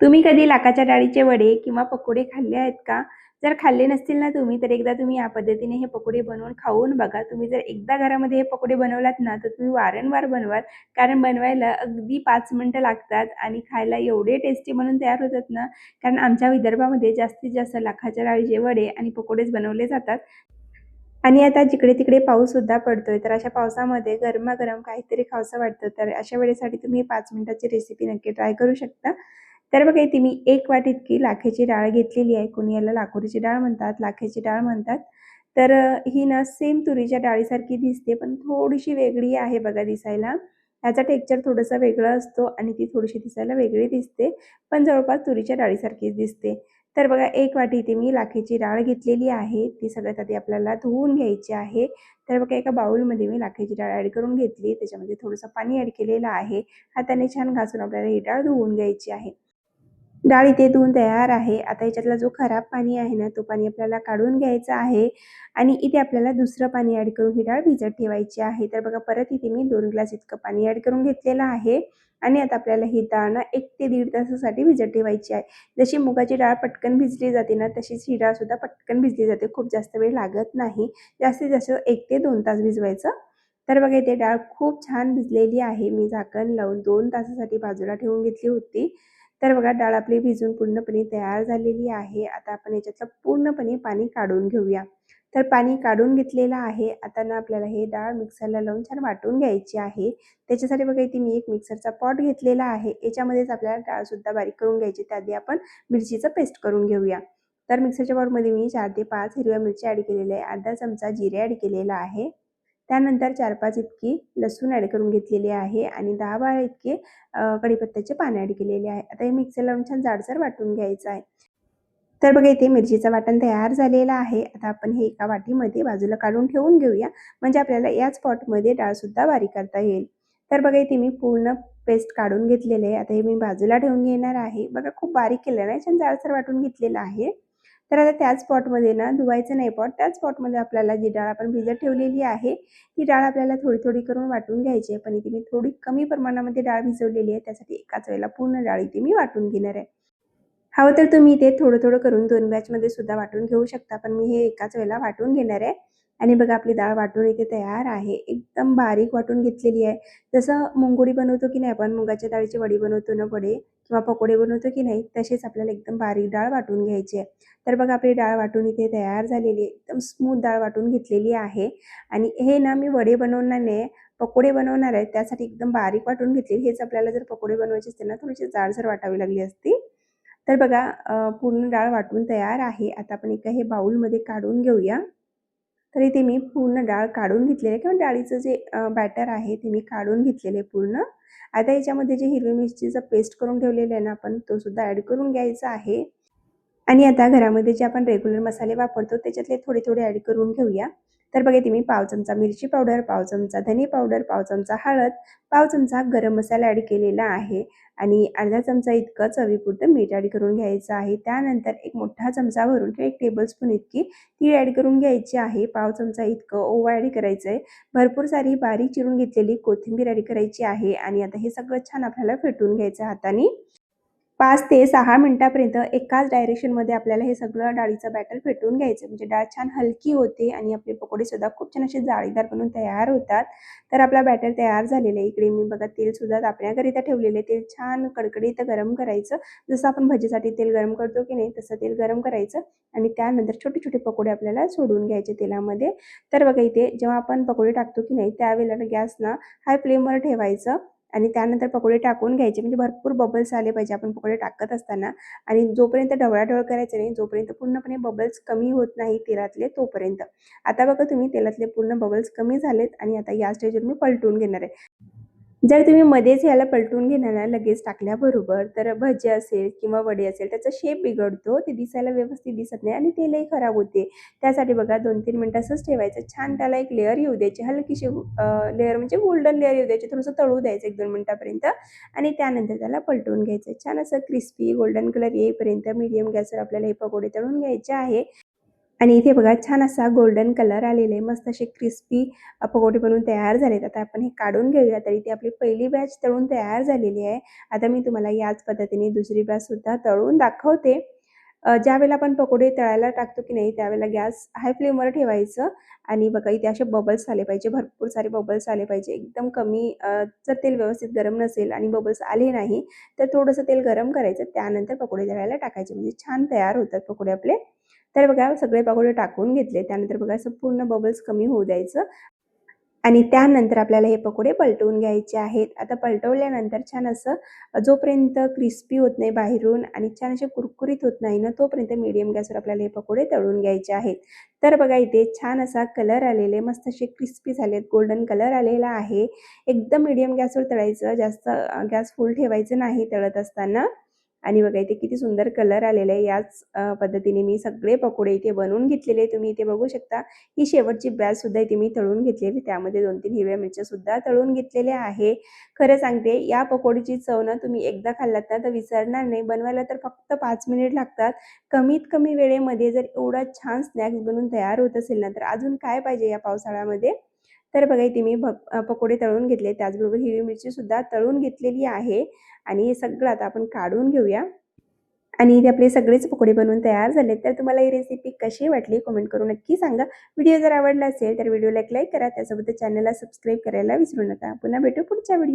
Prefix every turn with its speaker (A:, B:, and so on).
A: तुम्ही कधी लाखाच्या डाळीचे वडे किंवा पकोडे खाल्ले आहेत का? जर खाल्ले नसतील ना तुम्ही, तर एकदा तुम्ही या पद्धतीने हे पकोडे बनवून खाऊन बघा. तुम्ही जर एकदा घरामध्ये हे पकोडे बनवलात ना, तर तुम्ही वारंवार बनवाल. कारण बनवायला अगदी 5 मिनिटं लागतात आणि खायला एवढे टेस्टी म्हणून तयार होतात ना, कारण आमच्या विदर्भामध्ये जास्तीत जास्त लाखाच्या डाळीचे वडे आणि पकोडेच बनवले जातात. आणि आता जिकडे-तिकडे पाऊससुद्धा पडतोय, तर अशा पावसामध्ये गरमागरम काहीतरी खावंसं वाटतं. तर अशा वेळेसाठी तुम्ही 5 मिनिटाची रेसिपी नक्की ट्राय करू शकता. तर बघा इथे मी 1 वाटी इतकी लाखेची डाळ घेतलेली आहे. कोणी याला लाखोरीची डाळ म्हणतात, लाखेची डाळ म्हणतात. तर ही ना सेम तुरीच्या डाळीसारखी दिसते, पण थोडीशी वेगळी आहे बघा दिसायला. ह्याचा टेक्स्चर थोडंसं वेगळं असतो आणि ती थोडीशी दिसायला वेगळी दिसते, पण जवळपास तुरीच्या डाळीसारखीच दिसते. तर बघा 1 वाटी इथे मी लाखेची डाळ घेतलेली आहे. ती सगळ्यात आधी आपल्याला धुवून घ्यायची आहे. तर बघा एका बाउलमध्ये मी लाखेची डाळ ॲड करून घेतली. त्याच्यामध्ये थोडंसं पाणी ॲड केलेलं आहे. हाताने छान घासून आपल्याला ही डाळ धुवून घ्यायची आहे. डाळ इथे धुवून तयार आहे. आता याच्यातला जो खराब पाणी आहे ना, तो पाणी आपल्याला काढून घ्यायचं आहे आणि इथे आपल्याला दुसरं पाणी ॲड करून ही डाळ भिजत ठेवायची आहे. तर बघा परत इथे मी 2 ग्लास इतकं पाणी ॲड करून घेतलेलं आहे आणि आता आपल्याला ही डाळ ना 1 ते दीड तासासाठी भिजत ठेवायची आहे. जशी मुगाची डाळ पटकन भिजली जाते ना, तशीच ही डाळसुद्धा पटकन भिजली जाते. खूप जास्त वेळ लागत नाही. जास्तीत जास्त 1 ते 2 तास भिजवायचं. तर बघा इथे डाळ खूप छान भिजलेली आहे. मी झाकण लावून 2 तासासाठी बाजूला ठेवून घेतली होती. तर बघा डाळ आपली भिजून पूर्णपणे तयार झालेली आहे. आता आपण याच्यातलं पूर्णपणे पाणी काढून घेऊया. तर पाणी काढून घेतलेलं आहे. आता ना आपल्याला हे डाळ मिक्सरला लावून छान वाटून घ्यायची आहे. त्याच्यासाठी बघा इथे मी एक मिक्सरचा पॉट घेतलेला आहे. याच्यामध्येच आपल्याला डाळसुद्धा बारीक करून घ्यायची. त्याआधी आपण मिरचीचं पेस्ट करून घेऊया. तर मिक्सरच्या पॉटमध्ये मी 4 ते 5 हिरव्या मिरच्या ॲड केलेल्या आहे. अर्धा चमचा जिरे ॲड केलेला आहे. त्यानंतर 4-5 इतकी लसूण ॲड करून घेतलेली आहे आणि 10-12 इतके कढीपत्त्याचे पान ॲड केलेले आहे. आता हे मिक्सर लावून छान जाडसर वाटून घ्यायचं आहे. तर बघा इथे मिरचीचं वाटण तयार झालेलं आहे. आता आपण हे एका वाटीमध्ये बाजूला काढून ठेवून घेऊया. म्हणजे आपल्याला याच पॉटमध्ये डाळसुद्धा बारीक करता येईल. तर बघा इथे मी पूर्ण पेस्ट काढून घेतलेले आहे. आता हे मी बाजूला ठेवून घेणार आहे. बघा खूप बारीक केलेलं आहे. छान जाडसर वाटून घेतलेलं आहे. तर आता त्याच पॉटमध्ये ना धुवायचं नाही पॉट, त्याच पॉटमध्ये आपल्याला जी डाळ आपण भिजत ठेवलेली आहे, ती डाळ आपल्याला थोडी-थोडी करून वाटून घ्यायची आहे. पण इथे मी थोडी कमी प्रमाणामध्ये डाळ भिजवलेली आहे. त्यासाठी एकाच वेळेला पूर्ण डाळ इथे मी वाटून घेणार आहे. हवं तर तुम्ही इथे थोडं-थोडं करून 2 बॅचमध्ये सुद्धा वाटून घेऊ शकता. पण मी हे एकाच वेळेला वाटून घेणार आहे. आणि बघा आपली डाळ वाटून इथे तयार आहे. एकदम बारीक वाटून घेतलेली आहे. जसं मुंगुडी बनवतो की नाही आपण मुगाच्या डाळीची वडी बनवतो ना वडे किंवा पकोडे बनवतो की नाही, तसेच आपल्याला एकदम बारीक डाळ वाटून घ्यायची आहे. तर बघा आपली डाळ वाटून इथे तयार झालेली आहे. एकदम स्मूथ डाळ वाटून घेतलेली आहे. आणि हे ना मी वडे बनवणार नाही, पकोडे बनवणार आहे. त्यासाठी एकदम बारीक वाटून घेतली. हेच आपल्याला जर पकोडे बनवायचे असते ना, थोडीशी जाडसर वाटावी लागली असती. तर बघा पूर्ण डाळ वाटून तयार आहे. आता आपण एका हे बाउलमध्ये काढून घेऊया. तर इथे मी पूर्ण डाळ काढून घेतलेली आहे किंवा डाळीचं जे बॅटर आहे ते मी काढून घेतलेलं आहे पूर्ण. आता याच्यामध्ये जे हिरवी मिरचीचं पेस्ट करून ठेवलेलं आहे ना आपण, तो सुद्धा ॲड करून घ्यायचा आहे. आणि आता घरामध्ये जे आपण रेग्युलर मसाले वापरतो त्याच्यातले थोडे-थोडे ॲड करून घेऊया. तर बघा इथे मी पाव चमचा मिरची पावडर, पाव चमचा धने पावडर, पाव चमचा हळद, पाव चमचा गरम मसाला ॲड केलेला आहे आणि अर्धा चमचा इतकं चवीपुरतं मीठ ॲड करून घ्यायचं आहे. त्यानंतर एक मोठा चमचा भरून किंवा 1 टेबलस्पून इतकी तीळ ॲड करून घ्यायची आहे. पाव चमचा इतकं ओवा ॲड करायचं आहे. भरपूर सारी बारीक चिरून घेतलेली कोथिंबीर ॲड करायची आहे आणि आता हे सगळं छान आपल्याला फेटून घ्यायचं हाताने. 5 ते 6 मिनिटापर्यंत एकाच डायरेक्शनमध्ये आपल्याला हे सगळं डाळीचं बॅटर फेटून घ्यायचं. म्हणजे डाळ छान हलकी होते आणि आपले पकोडेसुद्धा खूप छान असे जाळीदार बनून तयार होतात. तर आपला बॅटर तयार झालेला आहे. इकडे मी बघा तेलसुद्धा तापण्याकरिता ठेवलेले. तेल छान कडकडीत गरम करायचं. जसं आपण भजीसाठी तेल गरम करतो की नाही, तसं तेल गरम करायचं आणि त्यानंतर छोटे-छोटे पकोडे आपल्याला सोडून घ्यायचे तेलामध्ये. तर बघा इथे जेव्हा आपण पकोडे टाकतो की नाही, त्यावेळेला गॅस ना हाय फ्लेमवर ठेवायचं. आणि त्यानंतर पकोडे टाकून घ्यायचे. म्हणजे भरपूर बबल्स आले पाहिजे आपण पकोडे टाकत असताना आणि जोपर्यंत ढवळाढवळ करायचं नाही, जोपर्यंत पूर्णपणे बबल्स कमी होत नाही तेलातले तोपर्यंत. आता बघा तुम्ही तेलातले पूर्ण बबल्स कमी झालेत आणि आता या स्टेजवर मी पलटून घेणार आहे. जर तुम्ही मध्येच याला पलटून घेणार ना लगेच टाकल्याबरोबर, तर भजी असेल किंवा वडे असेल त्याचा शेप बिघडतो. ते दिसायला व्यवस्थित दिसत नाही आणि तेलही खराब होते. त्यासाठी बघा 2-3 मिनिटं असंच ठेवायचं. छान त्याला एक लेयर येऊ द्यायची. हलकीशी लेयर म्हणजे गोल्डन लेयर येऊ द्यायची. थोडंसं तळू द्यायचं 1-2 मिनिटापर्यंत आणि त्यानंतर त्याला पलटून घ्यायचं. छान असं क्रिस्पी गोल्डन कलर येईपर्यंत मीडियम गॅसवर आपल्याला हे पकोडे तळून घ्यायचे आहे. आणि इथे बघा छान असा गोल्डन कलर आलेला आहे, मस्त असे क्रिस्पी पकोडे बनवून तयार झालेत. आता आपण हे काढून घेऊया. तर इथे आपली पहिली बॅच तळून तयार झालेली आहे. आता मी तुम्हाला याच पद्धतीने दुसरी बॅच सुद्धा तळून दाखवते. ज्यावेळेला आपण पकोडे तळायला टाकतो की नाही, त्यावेळेला गॅस हाय फ्लेमवर ठेवायचं आणि बघा इथे असे बबल्स आले पाहिजे, भरपूर सारे बबल्स आले पाहिजे. एकदम कमी जर तेल व्यवस्थित गरम नसेल आणि बबल्स आले नाही, तर थोडंसं तेल गरम करायचं. त्यानंतर पकोडे तळायला टाकायचे, म्हणजे छान तयार होतात पकोडे आपले. तर बघा सगळे पकोडे टाकून घेतले. त्यानंतर बघा असं पूर्ण बबल्स कमी होऊ द्यायचं आणि त्यानंतर आपल्याला हे पकोडे पलटवून घ्यायचे आहेत. आता पलटवल्यानंतर छान असं जोपर्यंत क्रिस्पी होत नाही बाहेरून आणि छान असे कुरकुरीत होत नाही ना, तोपर्यंत मीडियम गॅसवर आपल्याला हे पकोडे तळून घ्यायचे आहेत. तर बघा इथे छान असा कलर आलेले, मस्त असे क्रिस्पी झालेत, गोल्डन कलर आलेला आहे. एकदम मीडियम गॅसवर तळायचं, जास्त गॅस फुल ठेवायचं नाही तळत असताना. आणि बघा इथे किती सुंदर कलर आलेला आहे. याच पद्धतीने मी सगळे पकोडे इथे बनवून घेतलेले तुम्ही इथे बघू शकता. ही शेवटची बॅच सुद्धा इथे मी तळून घेतलेली, त्यामध्ये 2-3 हिरव्या मिरच्या सुद्धा तळून घेतलेल्या आहे. खरं सांगते या पकोडीची चव ना तुम्ही एकदा खाल्लात ना तर विसरणार नाही. बनवायला तर फक्त 5 मिनिट लागतात. कमीत कमी वेळेमध्ये जर एवढा छान स्नॅक्स बनवून तयार होत असेल ना, तर अजून काय पाहिजे या पावसाळ्यामध्ये. तर बघा इथे मी पकोडे तळून घेतले, त्याचबरोबर हिरवी मिरची सुद्धा तळून घेतलेली आहे आणि हे सगळं आता आपण काढून घेऊया. आणि इथे आपले सगळेच पकोडे बनवून तयार झालेत. तर तुम्हाला ही रेसिपी कशी वाटली कमेंट करून नक्की सांगा. व्हिडिओ जर आवडला असेल तर व्हिडिओला एक लाईक करा. त्यासोबतच चॅनलला सबस्क्राईब करायला विसरू नका. पुन्हा भेटू पुढच्या व्हिडिओ